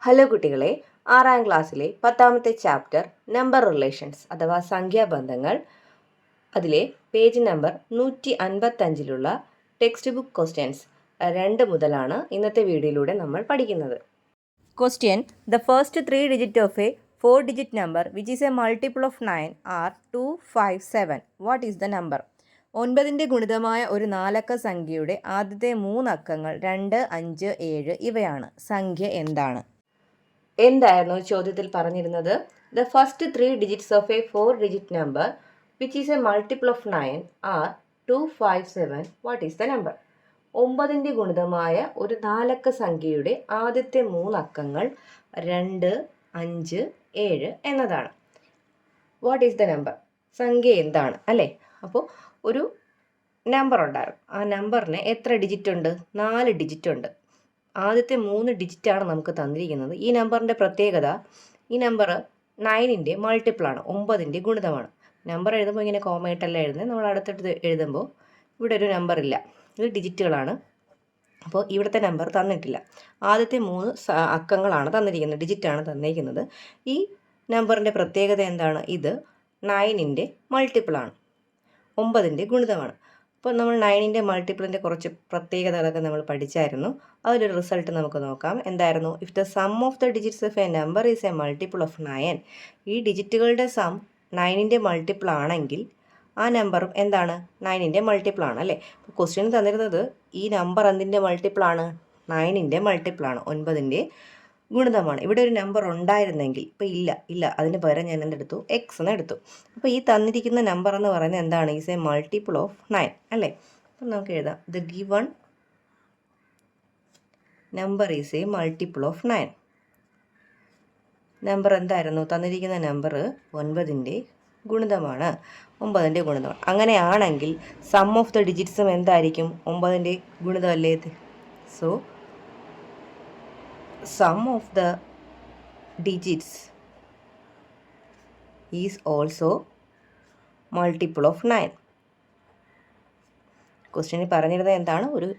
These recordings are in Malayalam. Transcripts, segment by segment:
ഹലോ കുട്ടികളെ, 6ാം ക്ലാസ്സിലെ 10ാമത്തെ ചാപ്റ്റർ നമ്പർ റിലേഷൻസ് അഥവാ സംഖ്യാബന്ധങ്ങൾ അതിലെ page number 155 text book questions 2 മുതലാണ് ഇന്നത്തെ വീഡിയോയിലൂടെ നമ്മൾ പഠിക്കുന്നത്. Question: The first 3 digits of a 4-digit number which is a multiple of 9 are 2, 5, 7. What is the number? 9ന്റെ ഗുണിതമായ ഒരു നാലക്ക സംഖ്യയുടെ ആദ്യത്തെ 3 അക്കങ്ങൾ 2, 5, 7 ഇവയാണ്. സംഖ്യ എന്താണ്? എന്തായിരുന്നു ചോദ്യത്തിൽ പറഞ്ഞിരുന്നത്? The first 3 digits of a 4-digit number which is a multiple of 9 are 2, 5, 7. What is the number? 9ന്റെ ഗുണിതമായ ഒരു നാലക്ക സംഖ്യയുടെ ആദ്യത്തെ 3 അക്കങ്ങൾ 2, 5, 7 എന്നതാണ്. What is the number? സംഖ്യ എന്താണ് അല്ലേ? അപ്പോൾ ഒരു നമ്പർ ഉണ്ടാകും. ആ നമ്പറിന് എത്ര ഡിജിറ്റ് ഉണ്ട്? 4 ഡിജിറ്റ് ഉണ്ട്. ആദ്യത്തെ 3 ഡിജിറ്റാണ് നമുക്ക് തന്നിരിക്കുന്നത്. ഈ നമ്പറിൻ്റെ പ്രത്യേകത, ഈ നമ്പർ 9ൻ്റെ മൾട്ടിപ്പിളാണ്, 9ൻ്റെ ഗുണിതമാണ്. നമ്പർ എഴുതുമ്പോൾ ഇങ്ങനെ കോമയായിട്ടല്ല എഴുതുന്നത്. നമ്മൾ അടുത്തടുത്ത് എഴുതുമ്പോൾ ഇവിടെ ഒരു നമ്പർ ഇല്ല, ഇത് ഡിജിറ്റുകളാണ്. അപ്പോൾ ഇവിടുത്തെ നമ്പർ തന്നിട്ടില്ല. ആദ്യത്തെ 3 അക്കങ്ങളാണ് തന്നിരിക്കുന്നത്, ഡിജിറ്റാണ് തന്നിരിക്കുന്നത്. ഈ നമ്പറിൻ്റെ പ്രത്യേകത എന്താണ്? ഇത് 9ൻ്റെ മൾട്ടിപ്പിളാണ്, 9ൻ്റെ ഗുണിതമാണ്. അപ്പോൾ നമ്മൾ 9ൻ്റെ മൾട്ടിപ്പിളിൻ്റെ കുറച്ച് പ്രത്യേകതകളൊക്കെ നമ്മൾ പഠിച്ചായിരുന്നു. അതിലൊരു റിസൾട്ട് നമുക്ക് നോക്കാം. എന്തായിരുന്നു? If the sum of the digits of A number is a multiple of 9, ഈ ഡിജിറ്റുകളുടെ സം 9ൻ്റെ മൾട്ടിപ്പിൾ ആണെങ്കിൽ ആ നമ്പറും എന്താണ്? 9ൻ്റെ മൾട്ടിപ്പിൾ ആണ് അല്ലേ? അപ്പോൾ ക്വസ്റ്റ്യൻ തന്നിരുന്നത് ഈ നമ്പർ എന്തിൻ്റെ മൾട്ടിപ്പിളാണ്? 9ൻ്റെ മൾട്ടിപ്പിളാണ്, 9ൻ്റെ ഗുണിതമാണ്. ഇവിടെ ഒരു നമ്പർ ഉണ്ടായിരുന്നെങ്കിൽ, ഇപ്പോൾ ഇല്ല, അതിന് പകരം ഞാൻ എന്തെടുത്തു? എക്സ് എന്ന് എടുത്തു. അപ്പോൾ ഈ തന്നിരിക്കുന്ന നമ്പർ എന്ന് പറയുന്നത് എന്താണ്? ഈസ് എ മൾട്ടിപ്പിൾ ഓഫ് 9 അല്ലേ? അപ്പം നമുക്ക് എഴുതാം, the given number is a multiple of 9. Number എന്തായിരുന്നു? തന്നിരിക്കുന്ന നമ്പർ 9ൻ്റെ ഗുണിതമാണ്, 9ൻ്റെ ഗുണിതമാണ്. അങ്ങനെയാണെങ്കിൽ സം ഓഫ് ദ ഡിജിറ്റ്സും എന്തായിരിക്കും? 9ൻ്റെ ഗുണിതമല്ലേ? So sum of the digits is also multiple of 9. ക്വസ്റ്റ്യനിൽ പറഞ്ഞിരുന്നത് എന്താണ്? ഒരു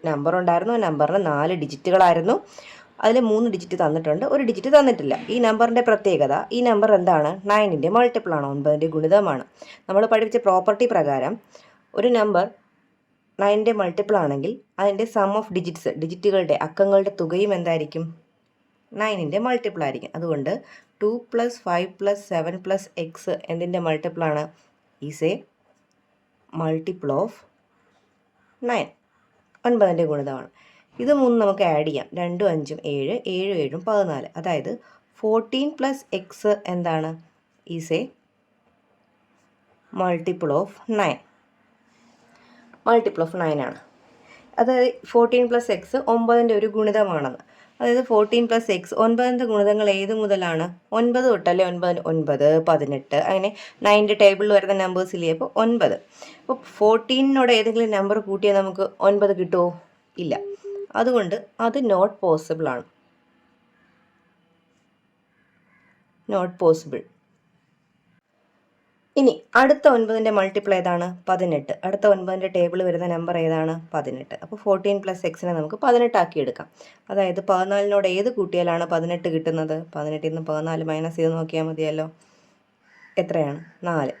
നമ്പർ ഉണ്ടായിരുന്നു, ആ നമ്പറിന് 4 ഡിജിറ്റുകളായിരുന്നു. അതിൽ 3 ഡിജിറ്റ് തന്നിട്ടുണ്ട്, ഒരു ഡിജിറ്റ് തന്നിട്ടില്ല. ഈ നമ്പറിൻ്റെ പ്രത്യേകത, ഈ നമ്പർ എന്താണ്? 9ൻ്റെ മൾട്ടിപ്പിളാണ്, 9ൻ്റെ ഗുണിതമാണ്. നമ്മൾ പഠിപ്പിച്ച പ്രോപ്പർട്ടി പ്രകാരം ഒരു നമ്പർ 9ൻ്റെ മൾട്ടിപ്പിൾ ആണെങ്കിൽ അതിൻ്റെ സം ഓഫ് ഡിജിറ്റ്സ്, ഡിജിറ്റുകളുടെ അക്കങ്ങളുടെ തുകയും എന്തായിരിക്കും? 9ൻ്റെ മൾട്ടിപ്പിൾ ആയിരിക്കും. അതുകൊണ്ട് 2 + 5 + 7 + x എന്തിൻ്റെ മൾട്ടിപ്പിളാണ്? ഈസ് എ മൾട്ടിപ്പിൾ ഓഫ് 9, 9ൻ്റെ ഗുണിതമാണ്. ഇത് 3 നമുക്ക് ആഡ് ചെയ്യാം. 2, 5, 7, 7, 7, 14. അതായത് 14 + x എന്താണ്? Is a multiple of 9, multiple of 9 ആണ്. അതായത് 14 + x 9ൻ്റെ ഒരു ഗുണിതമാണെന്ന്. അതായത് 14 + x 9ൻ്റെ ഗുണിതങ്ങൾ ഏത് മുതലാണ്? 9 തൊട്ടല്ലേ? 9, 9, 18, അങ്ങനെ 9ൻ്റെ ടേബിളിൽ വരുന്ന നമ്പേഴ്സ് ഇല്ലേ? അപ്പോൾ 9. അപ്പോൾ 14നോട് ഏതെങ്കിലും നമ്പർ കൂട്ടിയാൽ നമുക്ക് 9 കിട്ടുമോ? ഇല്ല. അതുകൊണ്ട് അത് നോട്ട് പോസിബിൾ ആണ്, നോട്ട് പോസിബിൾ. ഇനി അടുത്ത 9ൻ്റെ മൾട്ടിപ്പിൾ ഏതാണ്? 18. അടുത്ത 9ൻ്റെ ടേബിൾ വരുന്ന നമ്പർ ഏതാണ്? 18. അപ്പോൾ 14 + x നമുക്ക് 18 ആക്കി എടുക്കാം. അതായത് 14നോട് ഏത് കൂട്ടിയാലാണ് 18 കിട്ടുന്നത്? 18ൽ നിന്ന് 14 മൈനസ് ചെയ്ത് നോക്കിയാൽ മതിയല്ലോ. എത്രയാണ്? 4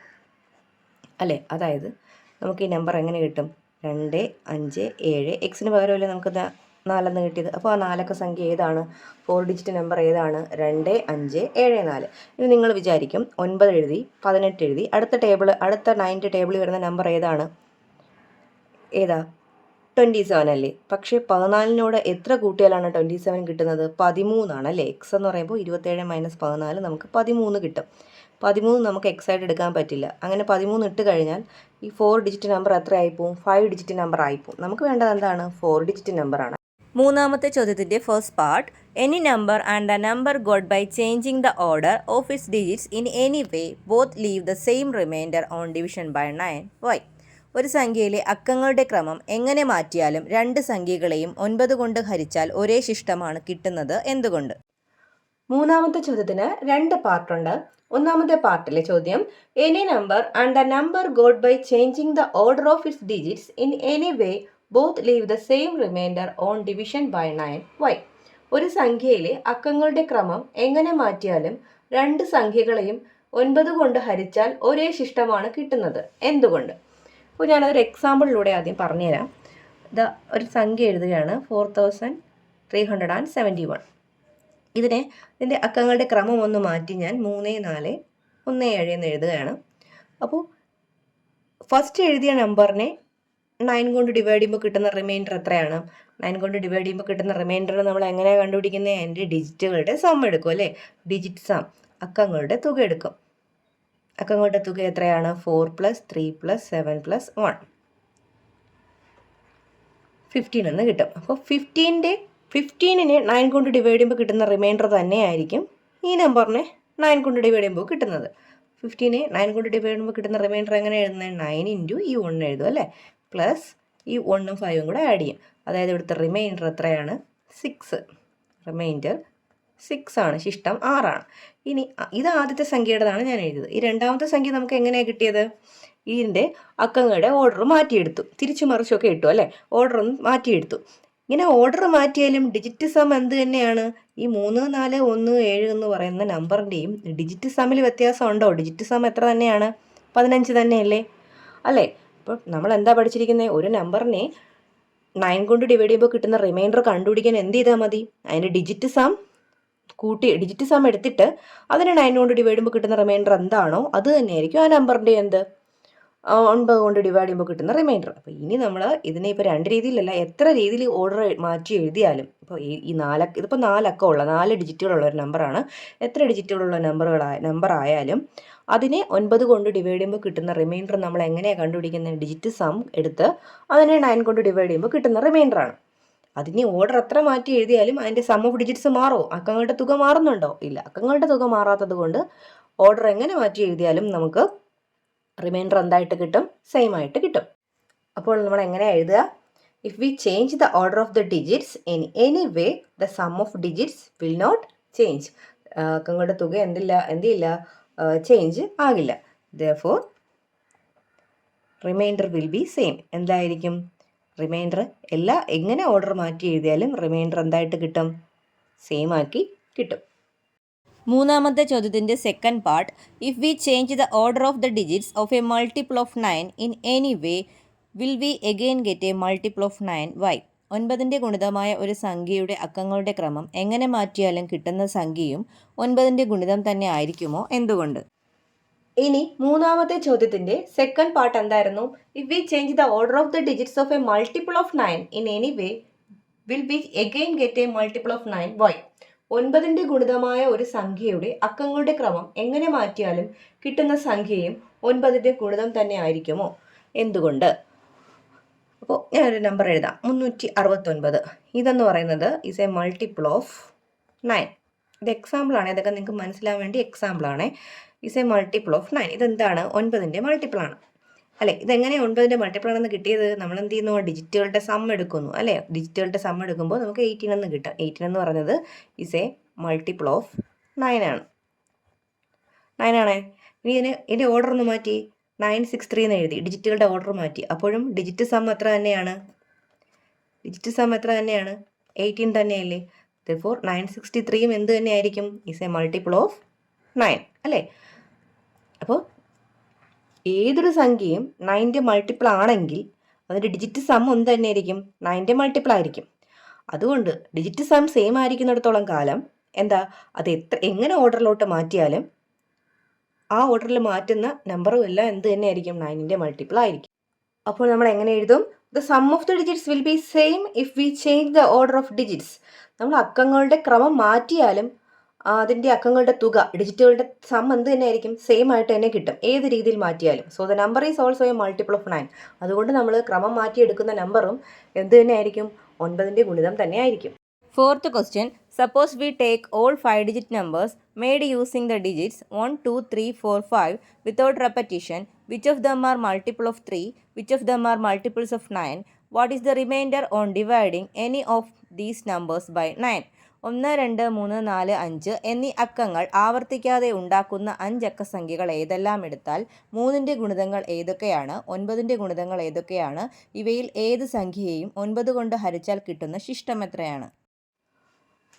അല്ലേ? അതായത് നമുക്ക് ഈ നമ്പർ എങ്ങനെ കിട്ടും? 2, 5, 7. എക്സിന് പകരമല്ലേ നമുക്ക് 4 കിട്ടിയത്. അപ്പോൾ ആ നാലക്ക സംഖ്യ ഏതാണ്? 4 ഡിജിറ്റ് നമ്പർ ഏതാണ്? 2, 5, 7, 4. ഇനി നിങ്ങൾ വിചാരിക്കും 9 എഴുതി, 18 എഴുതി, അടുത്ത 9ൻ്റെ ടേബിളിൽ വരുന്ന നമ്പർ ഏതാണ്? 27 അല്ലേ? പക്ഷേ 14നോട് എത്ര കൂട്ടിയാലാണ് 27 കിട്ടുന്നത്? 13 ആണല്ലേ? എക്സ് എന്ന് പറയുമ്പോൾ 27 - 14 നമുക്ക് 13 കിട്ടും. 13 നമുക്ക് എക്സ് ആയിട്ട് എടുക്കാൻ പറ്റില്ല. അങ്ങനെ 13 ഇട്ട് കഴിഞ്ഞാൽ ഈ 4 ഡിജിറ്റ് നമ്പർ എത്ര ആയിപ്പോവും? 5 ഡിജിറ്റ് നമ്പർ ആയിപ്പോവും. നമുക്ക് വേണ്ടത് എന്താണ്? 4 ഡിജിറ്റ് നമ്പറാണ്. മൂന്നാമത്തെ ചോദ്യത്തിൻ്റെ first part, any number and the number got by changing the order of its digits in any way both leave the same remainder on division by 9. Why? ഒരു സംഖ്യയിലെ അക്കങ്ങളുടെ ക്രമം എങ്ങനെ മാറ്റിയാലും 2 സംഖ്യകളെയും 9 കൊണ്ട് ഹരിച്ചാൽ ഒരേ ശിഷ്ടമാണ് കിട്ടുന്നത്, എന്തുകൊണ്ട്? മൂന്നാമത്തെ ചോദ്യത്തിന് 2 പാർട്ടുണ്ട്. ഒന്നാമത്തെ പാർട്ടിലെ ചോദ്യം, any number and the number got by changing the order of its digits in any way both leave the same remainder on division by 9. Why? ഒരു സംഖ്യയിലെ അക്കങ്ങളുടെ ക്രമം എങ്ങനെ മാറ്റിയാലും രണ്ട് സംഖ്യകളെയും 9 കൊണ്ട് ഹരിച്ചാൽ ഒരേ ശിഷ്ടമാണ് കിട്ടുന്നത്. എന്തുകൊണ്ട്? അപ്പോൾ ഞാനതൊരു എക്സാമ്പിളിലൂടെ ആദ്യം പറഞ്ഞുതരാം. ഒരു സംഖ്യ എഴുതുകയാണ് 4371. ഇതിൻ്റെ അക്കങ്ങളുടെ ക്രമം ഒന്ന് മാറ്റി ഞാൻ 3417 എന്ന് എഴുതുകയാണ്. അപ്പോൾ ഫസ്റ്റ് എഴുതിയ നമ്പറിനെ 9 കൊണ്ട് ഡിവൈഡ് ചെയ്യുമ്പോൾ കിട്ടുന്ന റിമൈൻഡർ എത്രയാണ്? 9 കൊണ്ട് ഡിവൈഡ് ചെയ്യുമ്പോൾ കിട്ടുന്ന റിമൈൻഡർ നമ്മൾ എങ്ങനെയാണ് കണ്ടുപിടിക്കുന്നത്? അതിൻ്റെ ഡിജിറ്റുകളുടെ സം എടുക്കും അല്ലേ? ഡിജിറ്റ് സം, അക്കങ്ങളുടെ തുക എടുക്കും. അക്കങ്ങളുടെ തുക എത്രയാണ്? 4 + 3 + 7 + 1 15 എന്ന് കിട്ടും. അപ്പോൾ 15നെ 9 കൊണ്ട് ഡിവൈഡ് ചെയ്യുമ്പോൾ കിട്ടുന്ന റിമൈൻഡർ തന്നെയായിരിക്കും ഈ നമ്പറിനെ 9 കൊണ്ട് ഡിവൈഡ് ചെയ്യുമ്പോൾ കിട്ടുന്നത്. 15നെ 9 കൊണ്ട് ഡിവൈഡ് ചെയ്യുമ്പോൾ കിട്ടുന്ന റിമൈൻഡർ എങ്ങനെ എഴുതുന്നത്? 9 × ഈ 1 എഴുതും അല്ലേ? പ്ലസ് ഈ 1ഉം 5ഉം കൂടെ ആഡ് ചെയ്യും. അതായത് ഇവിടുത്തെ റിമൈൻഡർ എത്രയാണ്? 6. റിമൈൻഡർ 6 ആണ്, ശിഷ്ടം 6 ആണ്. ഇനി ഇത് ആദ്യത്തെ സംഖ്യയുടേതാണ് ഞാൻ എഴുതിയത്. ഈ രണ്ടാമത്തെ സംഖ്യ നമുക്ക് എങ്ങനെയാണ് കിട്ടിയത്? ഇതിൻ്റെ അക്കങ്ങളുടെ ഓർഡർ മാറ്റിയെടുത്തു, തിരിച്ചു മറിച്ചൊക്കെ ഇട്ടു അല്ലേ? ഓർഡർ ഒന്ന് മാറ്റിയെടുത്തു. ഇങ്ങനെ ഓർഡർ മാറ്റിയാലും ഡിജിറ്റ് സം എന്ത് തന്നെയാണ്? ഈ 3, 4, 1, 7 എന്ന് പറയുന്ന നമ്പറിൻ്റെയും ഡിജിറ്റ് സമ്മിൽ വ്യത്യാസം ഉണ്ടോ? ഡിജിറ്റ് സം എത്ര തന്നെയാണ്? 15 തന്നെയല്ലേ? അല്ലേ? അപ്പോൾ നമ്മൾ എന്താ പഠിച്ചിരിക്കുന്നത്? ഒരു നമ്പറിനെ 9 കൊണ്ട് ഡിവൈഡ് ചെയ്യുമ്പോൾ കിട്ടുന്ന റിമൈൻഡർ കണ്ടുപിടിക്കാൻ എന്ത് ചെയ്താൽ മതി? അതിൻ്റെ ഡിജിറ്റ് സം എടുത്തിട്ട് അതിനെ 9 കൊണ്ട് ഡിവൈഡ് ചെയ്യുമ്പോൾ കിട്ടുന്ന റിമൈൻഡർ എന്താണോ അത് തന്നെയായിരിക്കും ആ നമ്പറിൻ്റെ 9 കൊണ്ട് ഡിവൈഡ് ചെയ്യുമ്പോൾ കിട്ടുന്ന റിമൈൻഡർ. അപ്പോൾ ഇനി നമ്മൾ ഇതിനെ ഇപ്പോൾ 2 രീതിയിലല്ല, എത്ര രീതിയിൽ ഓർഡർ മാറ്റി എഴുതിയാലും, ഇപ്പോൾ ഈ ഇതിപ്പോൾ 4 അക്കമുള്ള 4 ഡിജിറ്റുകളുള്ള ഒരു നമ്പറാണ്. എത്ര ഡിജിറ്റുകളുള്ള നമ്പർ ആയാലും അതിനെ 9 കൊണ്ട് ഡിവൈഡ് ചെയ്യുമ്പോൾ കിട്ടുന്ന റിമൈൻഡർ നമ്മൾ എങ്ങനെയാണ് കണ്ടുപിടിക്കുന്നത്? ഡിജിറ്റ് സം എടുത്ത് അതിനെ 9 കൊണ്ട് ഡിവൈഡ് ചെയ്യുമ്പോൾ കിട്ടുന്ന റിമൈൻഡറാണ്. അതിന് ഓർഡർ എത്ര മാറ്റി എഴുതിയാലും അതിൻ്റെ സം ഓഫ് ഡിജിറ്റ്സ് മാറുമോ? അക്കങ്ങളുടെ തുക മാറുന്നുണ്ടോ? ഇല്ല. അക്കങ്ങളുടെ തുക മാറാത്തത് കൊണ്ട് ഓർഡർ എങ്ങനെ മാറ്റി എഴുതിയാലും നമുക്ക് റിമൈൻഡർ എന്തായിട്ട് കിട്ടും? സെയിം ആയിട്ട് കിട്ടും. അപ്പോൾ നമ്മൾ എങ്ങനെ എഴുതുക? If we change the order of the digits in any way the sum of digits will not change. അക്കങ്ങളുടെ തുക എന്തില്ല ചേഞ്ച് ആകില്ല. therefore remainder will be same. എന്തായിരിക്കും റിമൈൻഡർ? എങ്ങനെ ഓർഡർ മാറ്റി എഴുതിയാലും റിമൈൻഡർ എന്തായിട്ട് കിട്ടും? സെയിം ആക്കി കിട്ടും. മൂന്നാമത്തെ ചോദ്യത്തിൻ്റെ second part. If we change the order of the digits of a multiple of 9 in any way will we again get a multiple of 9 why? 9ൻ്റെ ഗുണിതമായ ഒരു സംഖ്യയുടെ അക്കങ്ങളുടെ ക്രമം എങ്ങനെ മാറ്റിയാലും കിട്ടുന്ന സംഖ്യയും 9ൻ്റെ ഗുണിതം തന്നെ ആയിരിക്കുമോ? എന്തുകൊണ്ട്? ഇനി മൂന്നാമത്തെ ചോദ്യത്തിന്റെ സെക്കൻഡ് പാർട്ട് എന്തായിരുന്നു? If we change the order of the digits of a multiple of 9 in any way will we again get a multiple of 9 why? 9ൻ്റെ ഗുണിതമായ ഒരു സംഖ്യയുടെ അക്കങ്ങളുടെ ക്രമം എങ്ങനെ മാറ്റിയാലും കിട്ടുന്ന സംഖ്യയും 9ൻ്റെ ഗുണിതം തന്നെ ആയിരിക്കുമോ? എന്തുകൊണ്ട്? അപ്പോൾ ഞാനൊരു നമ്പർ എഴുതാം. 369. ഇതെന്ന് പറയുന്നത് ഈസ് എ മൾട്ടിപ്പിൾ ഓഫ് 9. ഇത് എക്സാമ്പിളാണ്, ഇതൊക്കെ നിങ്ങൾക്ക് മനസ്സിലാൻ വേണ്ടി എക്സാമ്പിളാണ്. Is a multiple of 9. ഇതെന്താണ്? 9ൻ്റെ മൾട്ടിപ്പിളാണ് അല്ലേ? ഇതെങ്ങനെ 9ൻ്റെ മൾട്ടിപ്പിൾ ആണെന്ന് കിട്ടിയത്? നമ്മൾ എന്ത് ചെയ്യുന്നു? ഡിജിറ്റുകളുടെ സം എടുക്കുന്നു അല്ലേ? ഡിജിറ്റുകളുടെ സം എടുക്കുമ്പോൾ നമുക്ക് 18 എന്ന് കിട്ടും. 18 എന്ന് പറയുന്നത് ഈസ് എ മൾട്ടിപ്പിൾ ഓഫ് 9 ആണ്. 9 ആണേ. ഇനി ഇതിൻ്റെ ഓർഡർ ഒന്ന് മാറ്റി 963 എന്ന് എഴുതി. ഡിജിറ്റുകളുടെ ഓർഡർ മാറ്റി. അപ്പോഴും ഡിജിറ്റ് സം എത്ര തന്നെയാണ്? 18 തന്നെയല്ലേ? therefore 963യും എന്ത് തന്നെയായിരിക്കും? ഈസ് എ മൾട്ടിപ്പിൾ ഓഫ് 9 അല്ലേ? അപ്പോൾ ഏതൊരു സംഖ്യയും 9ൻ്റെ മൾട്ടിപ്പിൾ ആണെങ്കിൽ അതിൻ്റെ ഡിജിറ്റ് സം ഒന്ന് തന്നെയായിരിക്കും, 9ൻ്റെ മൾട്ടിപ്പിൾ ആയിരിക്കും. അതുകൊണ്ട് ഡിജിറ്റ് സം സെയിം ആയിരിക്കുന്നിടത്തോളം കാലം അത് എങ്ങനെ ഓർഡറിലോട്ട് മാറ്റിയാലും ആ ഓർഡറിൽ മാറ്റുന്ന നമ്പറും എല്ലാം എന്ത് തന്നെയായിരിക്കും? 9ൻ്റെ മൾട്ടിപ്പിൾ ആയിരിക്കും. അപ്പോൾ നമ്മൾ എങ്ങനെ എഴുതും? The sum of the digits will be same if we change the order of digits. നമ്മൾ അക്കങ്ങളുടെ ക്രമം മാറ്റിയാലും അതിൻ്റെ അക്കങ്ങളുടെ തുക, ഡിജിറ്റുകളുടെ സം എന്ത് തന്നെ ആയിരിക്കും? സെയിം ആയിട്ട് തന്നെ കിട്ടും, ഏത് രീതിയിൽ മാറ്റിയാലും. So the number is also a multiple of 9. അതുകൊണ്ട് നമ്മൾ ക്രമം മാറ്റിയെടുക്കുന്ന നമ്പറും എന്ത് തന്നെ ആയിരിക്കും? 9ൻ്റെ ഗുണിതം തന്നെ ആയിരിക്കും. Fourth question. Suppose we take all 5-digit numbers made using the digits 1, 2, 3, 4, 5 without repetition. Which of them are multiple of 3? Which of them are multiples of 9? What is the remainder on dividing any of these numbers by 9? 1, 2, 3, 4, 5 എന്നീ അക്കങ്ങൾ ആവർത്തിക്കാതെ ഉണ്ടാക്കുന്ന 5 അക്കസംഖ്യകൾ ഏതെല്ലാം എടുത്താൽ 3ൻ്റെ ഗുണിതങ്ങൾ ഏതൊക്കെയാണ്? 9ൻ്റെ ഗുണിതങ്ങൾ ഏതൊക്കെയാണ്? ഇവയിൽ ഏത് സംഖ്യയെയും 9 കൊണ്ട് ഹരിച്ചാൽ കിട്ടുന്ന ശിഷ്ടം എത്രയാണ്?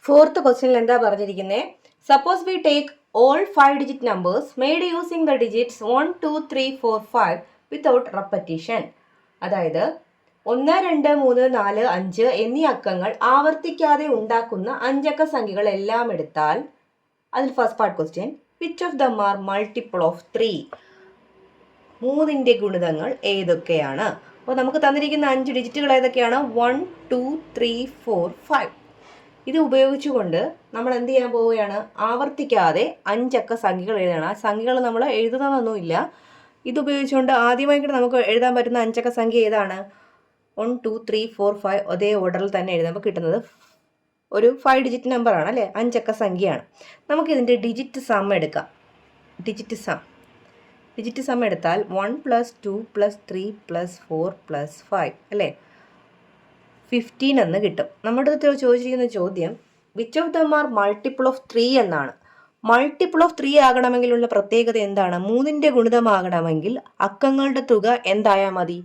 ഫോർത്ത് ക്വസ്റ്റ്യനിൽ എന്താ പറഞ്ഞിരിക്കുന്നത്? Suppose we take all 5 digit numbers made using the digits 1 2 3 4 5 without repetition. അതായത് 1 2 3 4 5 എന്നീ അക്കങ്ങൾ ആവർത്തിക്കാതെ ഉണ്ടാക്കുന്ന അഞ്ചക്ക സംഖ്യകൾ എല്ലാം എടുത്താൽ, അതിൽ first part question, which of them are multiple of 3? 3ന്റെ ഗുണിതങ്ങൾ ഏതൊക്കെയാണ്? അപ്പോൾ നമുക്ക് തന്നിരിക്കുന്ന 5 ഡിജിറ്റുകൾ ഏതൊക്കെയാണ്? 1 2 3 4 5. ഇത് ഉപയോഗിച്ചുകൊണ്ട് നമ്മൾ എന്ത് ചെയ്യാൻ പോവുകയാണ്? ആവർത്തിക്കാതെ അഞ്ചക്ക സംഖ്യകൾ എഴുതണം. ആ സംഖ്യകൾ നമ്മൾ എഴുതുന്നതൊന്നുമില്ല. ഇത് ഉപയോഗിച്ചുകൊണ്ട് ആദ്യമായിട്ട് നമുക്ക് എഴുതാൻ പറ്റുന്ന അഞ്ചക്ക സംഖ്യ ഏതാണ്? 1 2 3 4 5 അതേ ഓർഡറിൽ തന്നെ എഴുതുമ്പോൾ കിട്ടുന്നത് ഒരു 5 ഡിജിറ്റ് നമ്പറാണ് അല്ലേ? അഞ്ചക്ക സംഖ്യയാണ്. നമുക്കിതിൻ്റെ ഡിജിറ്റ് സം എടുക്കാം. ഡിജിറ്റ് സം എടുത്താൽ 1 + 2 + 3 + 4 + 5 അല്ലേ? 15 എന്ന് കിട്ടും. നമ്മുടെ അടുത്ത് ചോദിച്ചിരിക്കുന്ന ചോദ്യം which of them are multiple of 3 എന്നാണ്. മൾട്ടിപ്പിൾ ഓഫ് 3 ആകണമെങ്കിലുള്ള പ്രത്യേകത എന്താണ്? 3ന്റെ ഗുണിതമാകണമെങ്കിൽ അക്കങ്ങളുടെ തുക എന്തായാൽ മതി?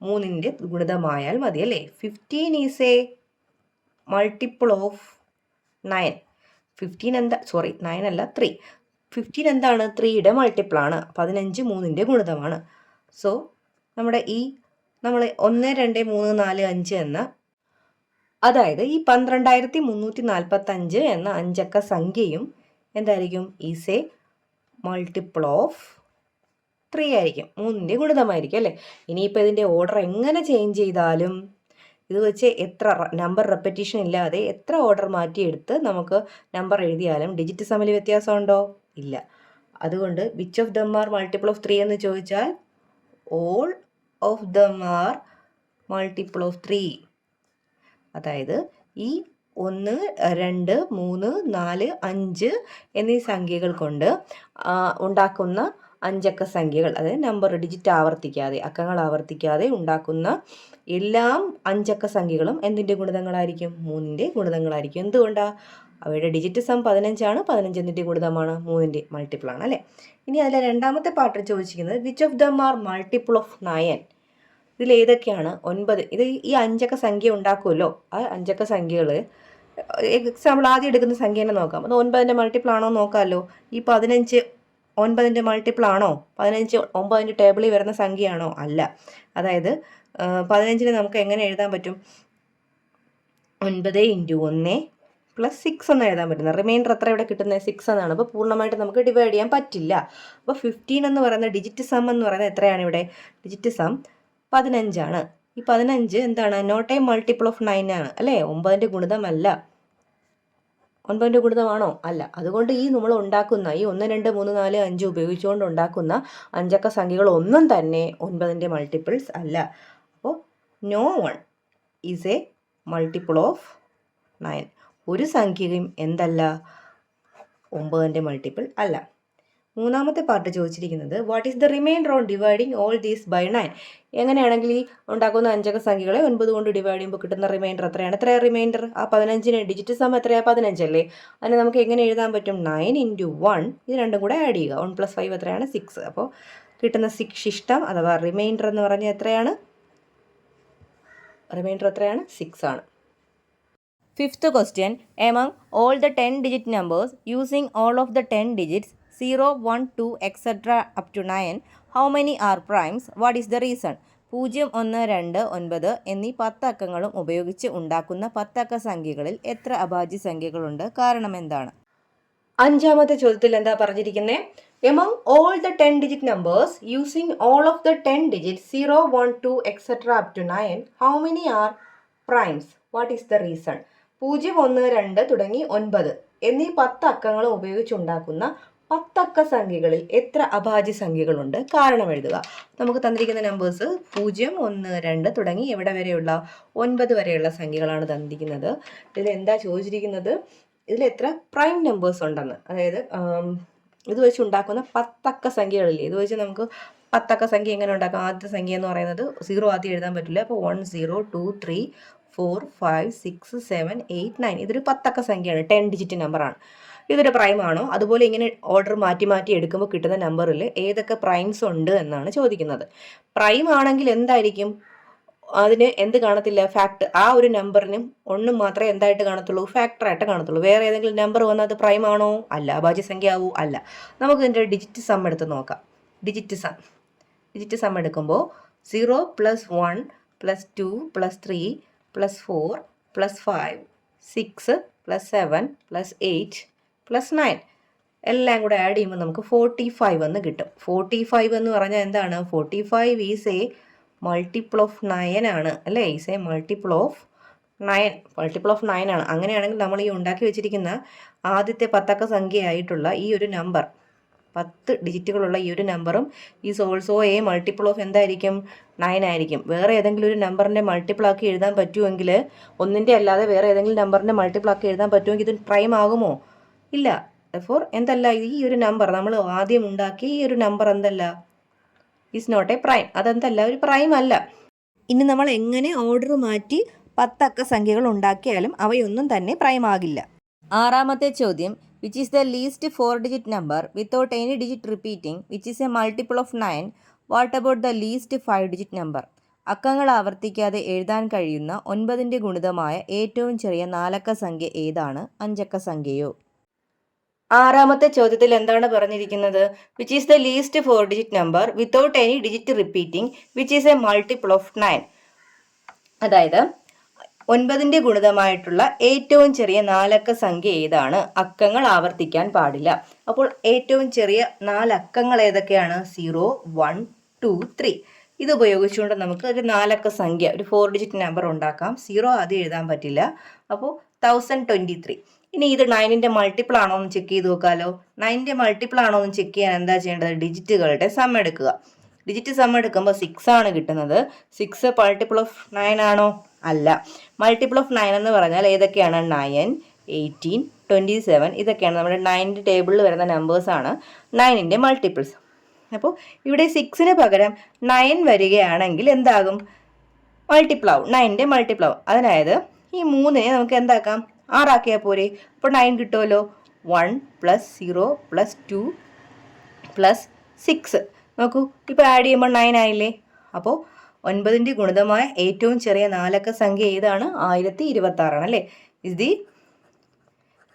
3ന്റെ ഗുണിതമായാൽ മതി അല്ലേ? 15 ഈസ് എ മൾട്ടിപ്പിൾ ഓഫ് 9. 15 എന്താ? 9 അല്ല, 3. 15 എന്താണ്? 3യുടെ മൾട്ടിപ്പിളാണ്. 15 3ന്റെ ഗുണിതമാണ്. സോ നമ്മൾ 1 2 3 4 5 എന്ന, അതായത് ഈ 12345 എന്ന അഞ്ചക്ക സംഖ്യയും എന്തായിരിക്കും? ഈസ് എ മൾട്ടിപ്പിൾ ഓഫ് 3 ആയിരിക്കും. 3ന്റെ ഗുണിതമായിരിക്കും അല്ലേ? ഇനിയിപ്പോൾ ഇതിൻ്റെ ഓർഡർ എങ്ങനെ ചേഞ്ച് ചെയ്താലും ഇത് വെച്ച് എത്ര നമ്പർ റെപ്പറ്റീഷൻ ഇല്ലാതെ എത്ര ഓർഡർ മാറ്റിയെടുത്ത് നമുക്ക് നമ്പർ എഴുതിയാലും ഡിജിറ്റ് തമ്മിൽ വ്യത്യാസമുണ്ടോ? ഇല്ല. അതുകൊണ്ട് which of them are multiple of 3 എന്ന് ചോദിച്ചാൽ all of them are multiple of 3. അതായത് ഈ 1 2 3 4 5 എന്നീ സംഖ്യകൾ കൊണ്ട് ഉണ്ടാക്കുന്ന അഞ്ചക്ക സംഖ്യകൾ, അതായത് നമ്പർ ഡിജിറ്റ് ആവർത്തിക്കാതെ, അക്കങ്ങൾ ആവർത്തിക്കാതെ ഉണ്ടാക്കുന്ന എല്ലാം അഞ്ചക്ക സംഖ്യകളും എന്തിൻ്റെ ഗുണിതങ്ങളായിരിക്കും? 3ന്റെ ഗുണിതങ്ങളായിരിക്കും. എന്തുകൊണ്ടാണ്? അവയുടെ ഡിജിറ്റ് സം 15ആണ്. 15 എന്തിൻ്റെ ഗുണിതമാണ്? 3ന്റെ മൾട്ടിപ്പിളാണ് അല്ലേ? ഇനി അതിലെ രണ്ടാമത്തെ പാർട്ടിൽ ചോദിച്ചിരിക്കുന്നത് which of them are multiple of 9? ഇതിൽ ഏതൊക്കെയാണ്? 9. ഇത് ഈ അഞ്ചക്ക സംഖ്യ ഉണ്ടാക്കുമല്ലോ, ആ അഞ്ചക്ക സംഖ്യകൾ എക്സാമ്പിൾ ആദ്യം എടുക്കുന്ന സംഖ്യ തന്നെ നോക്കാം. അത് 9ന്റെ മൾട്ടിപ്പിൾ ആണോ നോക്കാമല്ലോ. ഈ 15 9ന്റെ മൾട്ടിപ്പിൾ ആണോ? 15 9ന്റെ ടേബിളിൽ വരുന്ന സംഖ്യയാണോ? അല്ല. അതായത് 15നെ നമുക്ക് എങ്ങനെ എഴുതാൻ പറ്റും? 9 × 1 + 6 എന്ന് എഴുതാൻ പറ്റുന്നത്. റിമൈൻഡർ എത്ര ഇവിടെ കിട്ടുന്നത്? 6 എന്നാണ്. അപ്പോൾ പൂർണ്ണമായിട്ട് നമുക്ക് ഡിവൈഡ് ചെയ്യാൻ പറ്റില്ല. അപ്പോൾ 15 എന്ന് പറയുന്ന ഡിജിറ്റ് സം എന്ന് പറയുന്നത് എത്രയാണ് ഇവിടെ? ഡിജിറ്റ് സം 15 ആണ്. ഈ 15 എന്താണ്? നോട്ട് എ മൾട്ടിപ്പിൾ ഓഫ് 9 ആണ് അല്ലേ? 9ന്റെ ഗുണിതമല്ല. 9ന്റെ ഗുണിതമാണോ? അല്ല. അതുകൊണ്ട് ഈ നമ്മൾ ഉണ്ടാക്കുന്ന ഈ 1 2 3 4 5 ഉപയോഗിച്ചുകൊണ്ട് ഉണ്ടാക്കുന്ന അഞ്ചക്ക സംഖ്യകൾ ഒന്നും തന്നെ 9ന്റെ മൾട്ടിപ്പിൾസ് അല്ല. അപ്പോൾ no one is a multiple of 9. ഒരു സംഖ്യയും എന്തല്ല? 9ന്റെ മൾട്ടിപ്പിൾ അല്ല. മൂന്നാമത്തെ പാർട്ട് ചോദിച്ചിരിക്കുന്നത് what is the remainder on dividing all these by 9? എങ്ങനെയാണെങ്കിൽ ഈ ഉണ്ടാക്കുന്ന അഞ്ചക്ക സംഖ്യകളെ 9 കൊണ്ട് ഡിവൈഡ് ചെയ്യുമ്പോൾ കിട്ടുന്ന റിമൈൻഡർ എത്രയാണ്? എത്രയാണ് റിമൈൻഡർ? ആ 15ന് ഡിജിറ്റ് സം എത്രയാണ്? 15 അല്ലേ? അതിനെ നമുക്ക് എങ്ങനെ എഴുതാൻ പറ്റും? 9 × 1. ഇത് രണ്ടും കൂടെ ആഡ് ചെയ്യുക. 1 + 5 എത്രയാണ്? 6. അപ്പോൾ കിട്ടുന്ന ശിഷ്ടം അഥവാ റിമൈൻഡർ എന്ന് പറഞ്ഞാൽ എത്രയാണ്? റിമൈൻഡർ എത്രയാണ്? 6 ആണ്. Fifth question, among all the 10-digit numbers using all of the 10 digits 0, 1, 2, etc. up to 9, how many are primes? What is the reason? 0, 1, 2, 9 എന്നീ 10 അക്കങ്ങളും ഉപയോഗിച്ച് ഉണ്ടാക്കുന്ന 10 അക്ക സംഖ്യകളിൽ എത്ര അഭാജ്യ സംഖ്യകളുണ്ട്? കാരണം എന്താണ്? അഞ്ചാമത്തെ ചോദ്യത്തിൽ എന്താ പറഞ്ഞിരിക്കുന്നത്? Among all the 10 digit numbers using all of the 10 digit 0, 1, 2, etc. up to 9, how many are primes? What is the reason? 0, 1, 2 തുടങ്ങി 9 എന്നീ 10 അക്കങ്ങളും ഉപയോഗിച്ചുണ്ടാക്കുന്ന 10 അക്ക സംഖ്യകളിൽ എത്ര അഭാജ്യ സംഖ്യകളുണ്ട്? കാരണം എഴുതുക. നമുക്ക് തന്നിരിക്കുന്ന നമ്പേഴ്സ് 0, 1, 2 തുടങ്ങി എവിടെ വരെയുള്ള 9 വരെയുള്ള സംഖ്യകളാണ് തന്നിരിക്കുന്നത്. ഇതിൽ എന്താ ചോദിച്ചിരിക്കുന്നത്? ഇതിൽ എത്ര പ്രൈം നമ്പേഴ്സ് ഉണ്ടെന്ന്. അതായത് ഇത് വെച്ച് ഉണ്ടാക്കുന്ന 10 അക്ക സംഖ്യകളില്ലേ, ഇത് വെച്ച് നമുക്ക് 10 അക്ക സംഖ്യ എങ്ങനെ ഉണ്ടാക്കാം? ആദ്യത്തെ സംഖ്യ എന്ന് പറയുന്നത് 0 ആദ്യം എഴുതാൻ പറ്റില്ല. അപ്പോൾ 1 0 2 3 4 5 6 7 8 9 ഇതൊരു 10 അക്ക സംഖ്യയാണ്. 10 ഡിജിറ്റ് നമ്പറാണ്. ഇതൊരു പ്രൈം ആണോ? അതുപോലെ ഇങ്ങനെ ഓർഡർ മാറ്റി മാറ്റി എടുക്കുമ്പോൾ കിട്ടുന്ന നമ്പറിൽ ഏതൊക്കെ പ്രൈംസ് ഉണ്ട് എന്നാണ് ചോദിക്കുന്നത്. പ്രൈം ആണെങ്കിൽ എന്തായിരിക്കും? അതിന് എന്ത് കാണത്തില്ല, ഫാക്ട്. ആ ഒരു നമ്പറിനും ഒന്നും മാത്രമേ എന്തായിട്ട് കാണത്തുള്ളൂ, ഫാക്ടറായിട്ട് കാണത്തുള്ളൂ. വേറെ ഏതെങ്കിലും നമ്പർ വന്നാൽ അത് പ്രൈം ആണോ? അല്ല. അഭാജ്യസംഖ്യ ആവൂ? അല്ല. നമുക്ക് ഇതിൻ്റെ ഡിജിറ്റ് സം എടുത്ത് നോക്കാം. ഡിജിറ്റ് സം എടുക്കുമ്പോൾ 0 + 1 + 2 + 3 + 4 + 5 6 + 7 + 8 + 9 എല്ലാം കൂടെ ആഡ് ചെയ്യുമ്പോൾ നമുക്ക് 45 എന്ന് കിട്ടും. 45 എന്ന് പറഞ്ഞാൽ എന്താണ്? 45 ഈസ് എ മൾട്ടിപ്പിൾ ഓഫ് 9 ആണ് അല്ലേ? ഈസ് എ മൾട്ടിപ്പിൾ ഓഫ് 9 ആണ്. അങ്ങനെയാണെങ്കിൽ നമ്മൾ ഈ ഉണ്ടാക്കി വെച്ചിരിക്കുന്ന ആദ്യത്തെ 10 അക്ക സംഖ്യയായിട്ടുള്ള ഈ ഒരു നമ്പർ, 10 ഡിജിറ്റുകളുള്ള ഈ ഒരു നമ്പറും is also a multiple of എന്തായിരിക്കും? 9 ആയിരിക്കും. വേറെ ഏതെങ്കിലും ഒരു നമ്പറിൻ്റെ മൾട്ടിപ്പിൾ ആക്കി എഴുതാൻ പറ്റുമെങ്കിൽ, ഒന്നിൻ്റെ അല്ലാതെ വേറെ ഏതെങ്കിലും നമ്പറിൻ്റെ മൾട്ടിപ്പിൾ ആക്കി എഴുതാൻ പറ്റുമെങ്കിൽ ഇത് പ്രൈം ആകുമോ? ഇല്ല. ഫോർ എന്തല്ല, ഈ ഒരു നമ്പർ നമ്മൾ ആദ്യം ഉണ്ടാക്കി ഈ ഒരു നമ്പർ എന്തല്ല, ഈസ് നോട്ട് എ പ്രൈം. അതെന്തല്ല, ഒരു പ്രൈം അല്ല. ഇനി നമ്മൾ എങ്ങനെ ഓർഡർ മാറ്റി 10 അക്ക സംഖ്യകൾ ഉണ്ടാക്കിയാലും അവയൊന്നും തന്നെ പ്രൈം ആകില്ല. ആറാമത്തെ ചോദ്യം, which is the least 4-digit number without any digit repeating which is a multiple of 9? What about the least 5-digit number? അക്കങ്ങൾ ആവർത്തിക്കാതെ എഴുതാൻ കഴിയുന്ന 9ന്റെ ഗുണിതമായ ഏറ്റവും ചെറിയ 4 അക്ക സംഖ്യ ഏതാണ്? 5 അക്ക സംഖ്യയോ? ആറാമത്തെ ചോദ്യത്തിൽ എന്താണ് പറഞ്ഞിരിക്കുന്നത്? Which is the least 4-digit number without any digit repeating which is a multiple of 9. അതായത് 9ന്റെ ഗുണിതമായിട്ടുള്ള ഏറ്റവും ചെറിയ 4 അക്ക സംഖ്യ ഏതാണ്? അക്കങ്ങൾ ആവർത്തിക്കാൻ പാടില്ല. അപ്പോൾ ഏറ്റവും ചെറിയ 4 അക്കങ്ങൾ ഏതൊക്കെയാണ്? 0, 1, 2, 3. ഇത് ഉപയോഗിച്ചുകൊണ്ട് നമുക്ക് ഒരു 4 അക്ക സംഖ്യ, ഒരു 4-digit നമ്പർ ഉണ്ടാക്കാം. 0 ആദ്യം എഴുതാൻ പറ്റില്ല. അപ്പോൾ 1023. ഇനി ഇത് 9ന്റെ മൾട്ടിപ്പിൾ ആണോ എന്ന് ചെക്ക് ചെയ്ത് നോക്കാമല്ലോ. 9ന്റെ മൾട്ടിപ്പിൾ ആണോ എന്ന് ചെക്ക് ചെയ്യാൻ എന്താ ചെയ്യേണ്ടത്? ഡിജിറ്റുകളുടെ സം എടുക്കുക. ഡിജിറ്റ് സം എടുക്കുമ്പോൾ 6 ആണ് കിട്ടുന്നത്. 6 മൾട്ടിപ്പിൾ ഓഫ് 9 ആണോ? അല്ല. മൾട്ടിപ്പിൾ ഓഫ് 9 എന്ന് പറഞ്ഞാൽ ഏതൊക്കെയാണ്? 9, 18, 27. ഇതൊക്കെയാണ് നമ്മുടെ 9ന്റെ ടേബിളിൽ വരുന്ന നമ്പേഴ്സാണ് 9ന്റെ മൾട്ടിപ്പിൾസ്. അപ്പോൾ ഇവിടെ 6ന് പകരം 9 വരികയാണെങ്കിൽ എന്താകും? മൾട്ടിപ്പിൾ ആവും. 9ന്റെ മൾട്ടിപ്പിൾ ആവും. അതായത് ഈ 3നെ നമുക്ക് എന്താക്കാം? 6 ആക്കിയാൽ പോരെ? അപ്പോൾ 9 കിട്ടുമല്ലോ. 1 + 0 + 2 + 6. നോക്കൂ, ഇപ്പോൾ ആഡ് ചെയ്യുമ്പോൾ 9 ആയില്ലേ? അപ്പോൾ 9ന്റെ ഗുണിതമായ ഏറ്റവും ചെറിയ 4 അക്ക സംഖ്യ ഏതാണ്? 1026 ആണ് അല്ലേ? Is the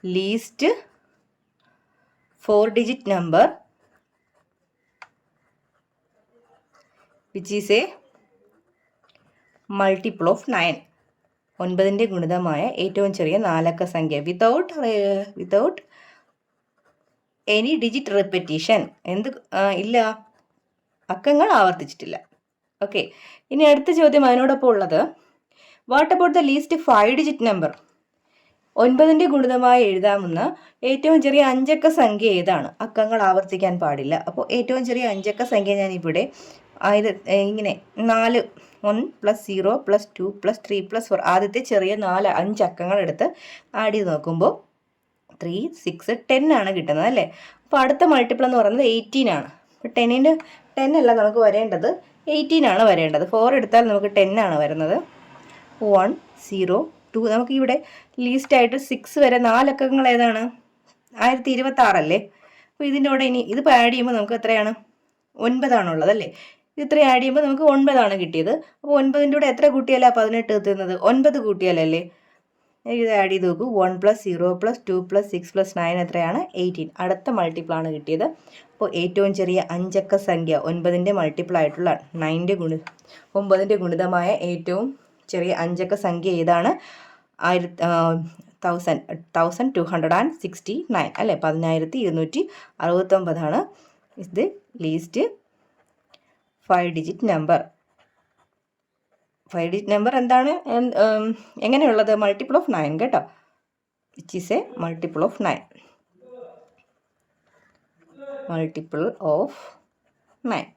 least 4-digit number which is a multiple of 9. 9ന്റെ ഗുണിതമായ ഏറ്റവും ചെറിയ 4 അക്ക സംഖ്യ വിതൗട്ട് എനി ഡിജിറ്റ് റിപ്പറ്റീഷൻ. ഇല്ല, അക്കങ്ങൾ ആവർത്തിച്ചിട്ടില്ല. ഓക്കെ. ഇനി അടുത്ത ചോദ്യം അതിനോടൊപ്പം ഉള്ളത്, what about the least 5-digit number? 9ന്റെ ഗുണിതമായി എഴുതാവുന്ന ഏറ്റവും ചെറിയ 5 അക്ക സംഖ്യ ഏതാണ്? അക്കങ്ങൾ ആവർത്തിക്കാൻ പാടില്ല. അപ്പോൾ ഏറ്റവും ചെറിയ 5 അക്ക സംഖ്യ ഞാനിവിടെ ഇങ്ങനെ 4, 1 + 0 + 2 + 3 + 4 ആദ്യത്തെ ചെറിയ 5 അക്കങ്ങൾ എടുത്ത് ആഡ് ചെയ്ത് നോക്കുമ്പോൾ 3, 6, 10 ആണ് കിട്ടുന്നത് അല്ലേ? അപ്പോൾ അടുത്ത മൾട്ടിപ്പിൾ എന്ന് പറയുന്നത് 18 ആണ്. അപ്പോൾ 10 അല്ല നമുക്ക് വരേണ്ടത്, 18 ആണ് വരേണ്ടത്. 4 എടുത്താൽ നമുക്ക് 10 ആണ് വരുന്നത്. 1, 0, 2. നമുക്ക് ഇവിടെ ലീസ്റ്റായിട്ട് 6 വരെ 4 അക്കങ്ങൾ ഏതാണ്? 1026 അല്ലേ? അപ്പോൾ ഇതിൻ്റെ കൂടെ ഇനി ഇതിപ്പോൾ ആഡ് ചെയ്യുമ്പോൾ നമുക്ക് എത്രയാണ്? 9 ആണുള്ളത് അല്ലേ? ഇത് ഇത്രയും ആഡ് ചെയ്യുമ്പോൾ നമുക്ക് 9 ആണ് കിട്ടിയത്. അപ്പോൾ 9ൻ്റെ കൂടെ എത്ര കൂട്ടിയാലാണ് 18 എത്തുന്നത്? 9 കൂട്ടിയാലല്ലേ? ഇത് ആഡ് ചെയ്ത് നോക്കൂ. 1 + 0 + 2 + 6 + 9 എത്രയാണ്? 18. അടുത്ത മൾട്ടിപ്പിളാണ് കിട്ടിയത്. അപ്പോൾ ഏറ്റവും ചെറിയ 5 അക്ക സംഖ്യ 9ന്റെ മൾട്ടിപ്പിൾ ആയിട്ടുള്ള 9ന്റെ ഗുണിതമായ ഏറ്റവും ചെറിയ 5 അക്ക സംഖ്യ ഏതാണ്? 1269 അല്ലേ? 10269 ആണ്. Is the least 5-digit number. 5-digit number എന്താണ്? എങ്ങനെയുള്ളത്? മൾട്ടിപ്പിൾ ഓഫ് 9 കേട്ടോ. Which is a multiple of 9. Multiple of 9.